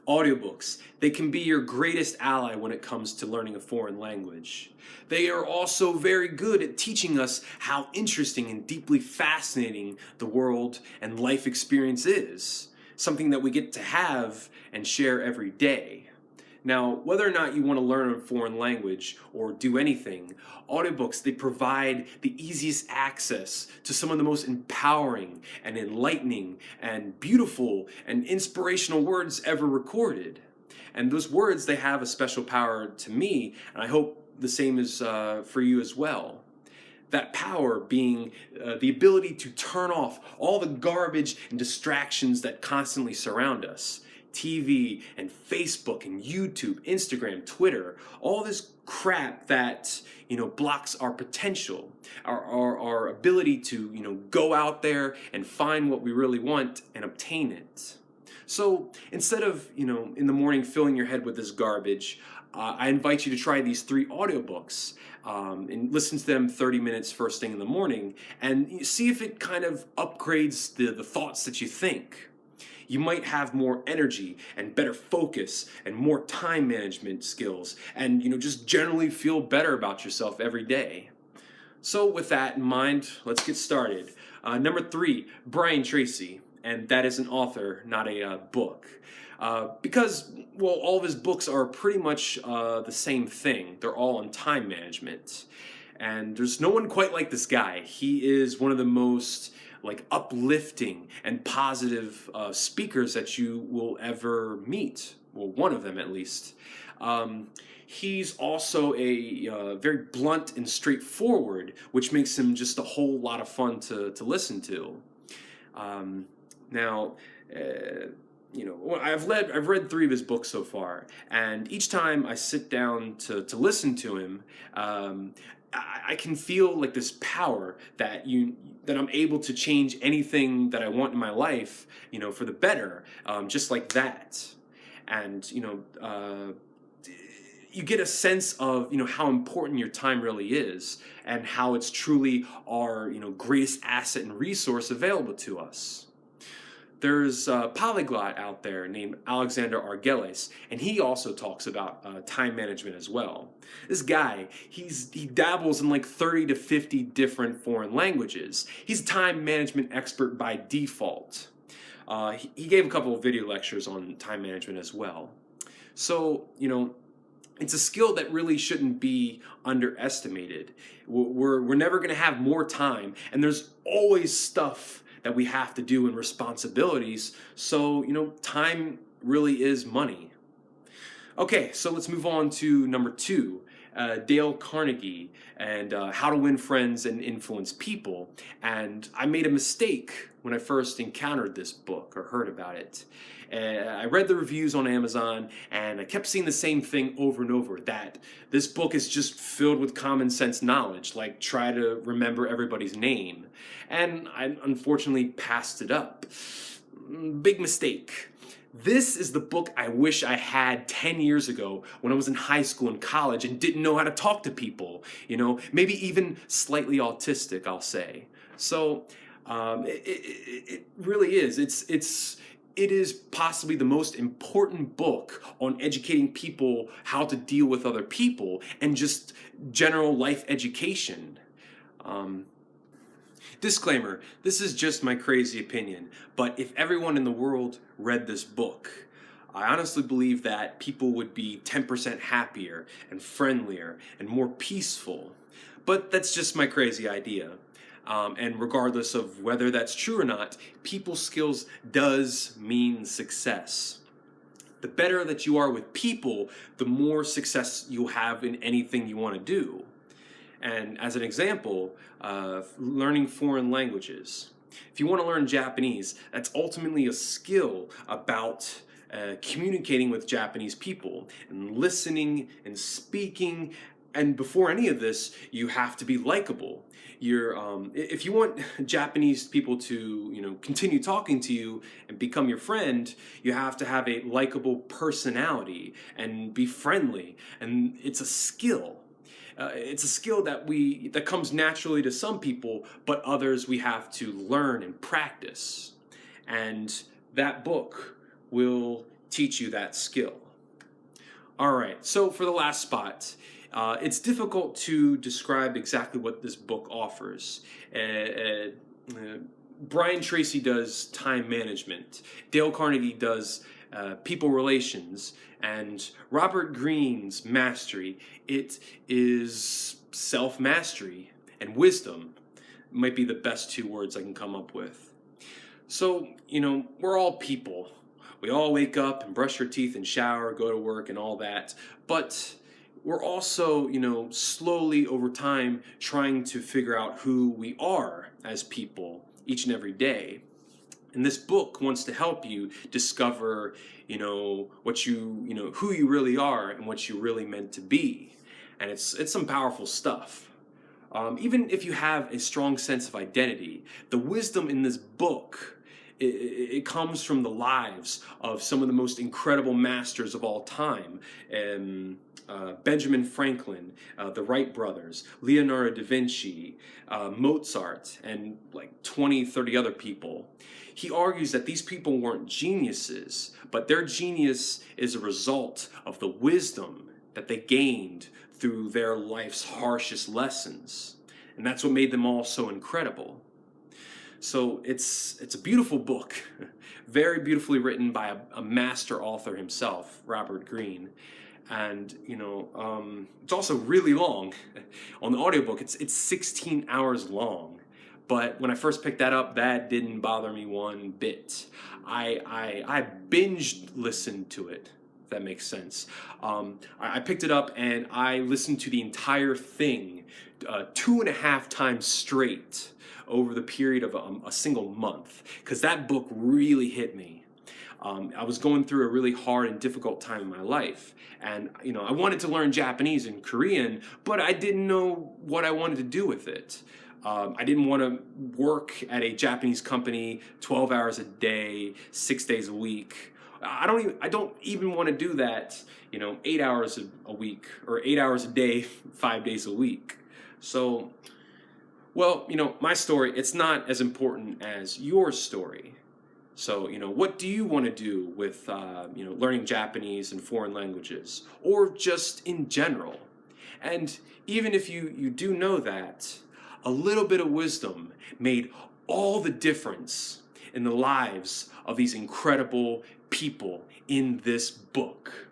Audiobooks, they can be your greatest ally when it comes to learning a foreign language. They are also very good at teaching us how interesting and deeply fascinating the world and life experience is, something that we get to have and share every day. Now, whether or not you want to learn a foreign language or do anything, audiobooks they provide the easiest access to some of the most empowering and enlightening and beautiful and inspirational words ever recorded. And those words they have a special power to me, and I hope the same is for you as well. That power being the ability to turn off all the garbage and distractions that constantly surround us. TV and Facebook and YouTube, Instagram, Twitter, all this crap that blocks our potential, our ability to go out there and find what we really want and obtain it. So instead of in the morning filling your head with this garbage, I invite you to try these 3 audiobooks and listen to them 30 minutes first thing in the morning and see if it kind of upgrades the thoughts that you think. You might have more energy and better focus and more time management skills and just generally feel better about yourself every day. So with that in mind, let's get started. Number 3, Brian Tracy, and that is an author, not a book. Because all of his books are pretty much the same thing. They're all on time management. And there's no one quite like this guy. He is one of the most uplifting and positive speakers that you will ever meet. Well, one of them at least. He's also a very blunt and straightforward, which makes him just a whole lot of fun to listen to. Now, I've read 3 of his books so far, and each time I sit down to listen to him, I can feel like this power that I'm able to change anything that I want in my life, for the better, just like that. And you get a sense of how important your time really is, and how it's truly our greatest asset and resource available to us. There's a polyglot out there named Alexander Argelis, and he also talks about time management as well. This guy, he dabbles in 30 to 50 different foreign languages. He's a time management expert by default. He gave a couple of video lectures on time management as well. So, it's a skill that really shouldn't be underestimated. We're never going to have more time, and there's always stuff that we have to do and responsibilities. So, time really is money. Okay, so let's move on to number 2, Dale Carnegie and How to Win Friends and Influence People. And I made a mistake when I first encountered this book or heard about it. I read the reviews on Amazon, and I kept seeing the same thing over and over, that this book is just filled with common sense knowledge, like try to remember everybody's name. And I unfortunately passed it up. Big mistake. This is the book I wish I had 10 years ago when I was in high school and college and didn't know how to talk to people, maybe even slightly autistic, I'll say. So it really is. It is possibly the most important book on educating people how to deal with other people and just general life education. Disclaimer, this is just my crazy opinion, but if everyone in the world read this book, I honestly believe that people would be 10% happier and friendlier and more peaceful. But that's just my crazy idea. And regardless of whether that's true or not, people skills does mean success. The better that you are with people, the more success you'll have in anything you want to do. And as an example, learning foreign languages. If you want to learn Japanese, that's ultimately a skill about communicating with Japanese people and listening and speaking. And before any of this, you have to be likable. If you want Japanese people to continue talking to you and become your friend, you have to have a likable personality and be friendly. And it's a skill. It's a skill that comes naturally to some people, but others we have to learn and practice. And that book will teach you that skill. All right, so for the last spot, it's difficult to describe exactly what this book offers. Brian Tracy does time management, Dale Carnegie does people relations, and Robert Greene's mastery. It is self-mastery and wisdom. Might be the best two words I can come up with. So, we're all people. We all wake up and brush our teeth and shower, go to work and all that. But we're also, slowly over time trying to figure out who we are as people each and every day. And this book wants to help you discover, what who you really are and what you're really meant to be. And it's some powerful stuff. Even if you have a strong sense of identity, the wisdom in this book, it comes from the lives of some of the most incredible masters of all time. Benjamin Franklin, the Wright brothers, Leonardo da Vinci, Mozart, and like 20, 30 other people. He argues that these people weren't geniuses, but their genius is a result of the wisdom that they gained through their life's harshest lessons. And that's what made them all so incredible. So it's a beautiful book, very beautifully written by a master author himself, Robert Greene. And, it's also really long. On the audiobook, it's 16 hours long. But when I first picked that up, that didn't bother me one bit. I binged listened to it, if that makes sense. I picked it up and I listened to the entire thing 2.5 times straight over the period of a single month, because that book really hit me. I was going through a really hard and difficult time in my life, and I wanted to learn Japanese and Korean, but I didn't know what I wanted to do with it. I didn't want to work at a Japanese company 12 hours a day, 6 days a week. I don't even want to do that, 8 hours a week or 8 hours a day, 5 days a week. So, well, my story, it's not as important as your story. So, what do you want to do with, learning Japanese and foreign languages, or just in general? And even if you do know that, a little bit of wisdom made all the difference in the lives of these incredible people in this book.